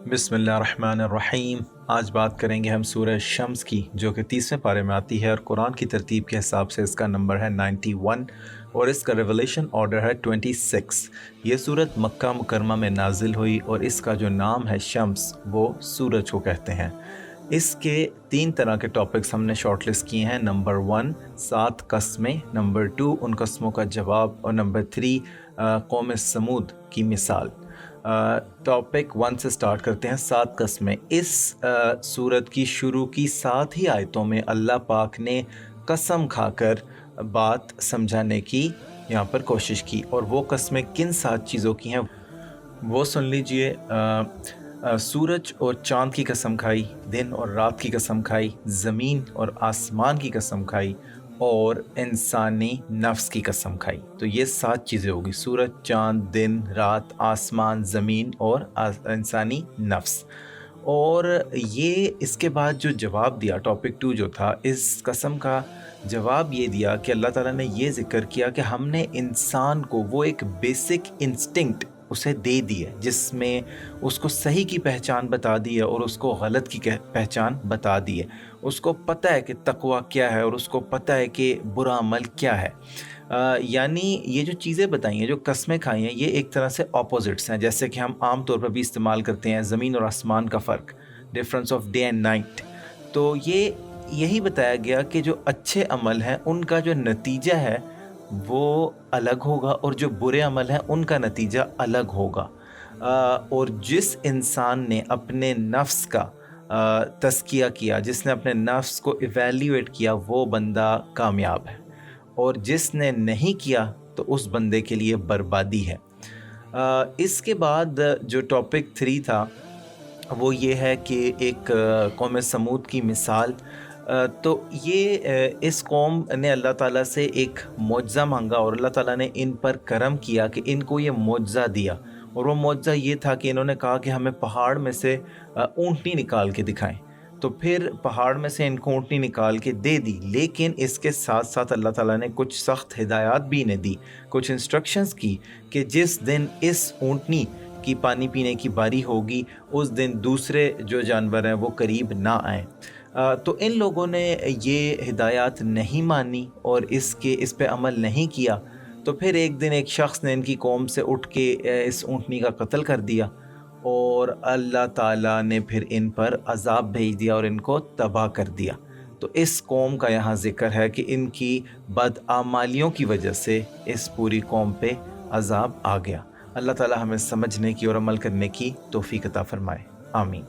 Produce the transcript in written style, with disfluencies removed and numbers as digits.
बिस्मिल्लाहिर्रहमानिर्रहीम। आज बात करेंगे हम सूरह शम्स की, जो कि 30वें पारे में आती है और कुरान की तरतीब के हिसाब से इसका नंबर है 91 और इसका रेवलेशन ऑर्डर है 26। ये सूरत मक्का मुकरमा में नाजिल हुई और इसका जो नाम है शम्स, वो सूरज को कहते हैं। इसके 3 तरह के टॉपिक्स हमने शॉर्ट लिस्ट किए हैं। नंबर 1 7 कस्में, नंबर 2 उन कस्मों का जवाब और नंबर 3 कौम समूद की मिसाल। टॉपिक 1 से स्टार्ट करते हैं। 7 कस्में। इस सूरत की शुरू की 7 ही आयतों में अल्लाह पाक ने कसम खाकर बात समझाने की यहाँ पर कोशिश की, और वो कस्में किन 7 चीज़ों की हैं वो सुन लीजिए। सूरज और चाँद की कसम खाई, दिन और रात की कसम खाई, ज़मीन और आसमान की कसम खाई, और इंसानी नफ्स की कसम खाई। तो ये 7 चीज़ें होगी: सूरज, चाँद, दिन, रात, आसमान, ज़मीन और इंसानी नफ्स। और ये इसके बाद जो जवाब दिया, टॉपिक 2 जो था, इस कसम का जवाब ये दिया कि अल्लाह ताला ने ये ज़िक्र किया कि हमने इंसान को वो एक बेसिक इंस्टिंक्ट उसे दे दी है, जिसमें उसको सही की पहचान बता दी है और उसको गलत की पहचान बता दी है। उसको पता है कि तकवा क्या है और उसको पता है कि बुरा अमल क्या है। यानी ये जो चीज़ें बताई हैं, जो कस्में खाई हैं, ये एक तरह से ऑपोजिट्स हैं। जैसे कि हम आम तौर पर भी इस्तेमाल करते हैं ज़मीन और आसमान का फ़र्क, difference of day and night. तो ये यही बताया गया कि जो अच्छे अमल हैं उनका जो नतीजा है वो अलग होगा, और जो बुरे अमल हैं उनका नतीजा अलग होगा। और जिस इंसान ने अपने नफ्स का तज़किया किया, जिसने अपने नफ्स को इवैल्यूएट किया, वो बंदा कामयाब है, और जिसने नहीं किया तो उस बंदे के लिए बर्बादी है। इसके बाद जो टॉपिक 3 था वो ये है कि एक कौम समूद की मिसाल। तो ये इस कौम ने अल्लाह ताला से एक मुआवज़ा मांगा और अल्लाह ताला ने इन पर करम किया कि इनको ये मुआवज़ा दिया, और वो मुआवज़ा ये था कि इन्होंने कहा कि हमें पहाड़ में से ऊँटनी निकाल के दिखाएं। तो फिर पहाड़ में से इनको ऊँटनी निकाल के दे दी, लेकिन इसके साथ साथ अल्लाह ताला ने कुछ सख्त हिदायत भी इन्हें दी, कुछ इंस्ट्रक्शंस की कि जिस दिन इस ऊँटनी की पानी पीने की बारी होगी, उस दिन दूसरे जो जानवर हैं वो करीब ना आएँ। तो इन लोगों ने ये हिदायत नहीं मानी और इस पे अमल नहीं किया। तो फिर एक दिन एक शख्स ने इनकी कौम से उठ के इस ऊँटनी का कत्ल कर दिया, और अल्लाह ताला ने फिर इन पर अज़ाब भेज दिया और इनको तबाह कर दिया। तो इस कौम का यहाँ ज़िक्र है कि इनकी बदआमालियों की वजह से इस पूरी कौम पे अज़ाब आ गया। अल्लाह ताला हमें समझने की और अमल करने की तौफ़ीक़ अता फ़रमाए। आमीन।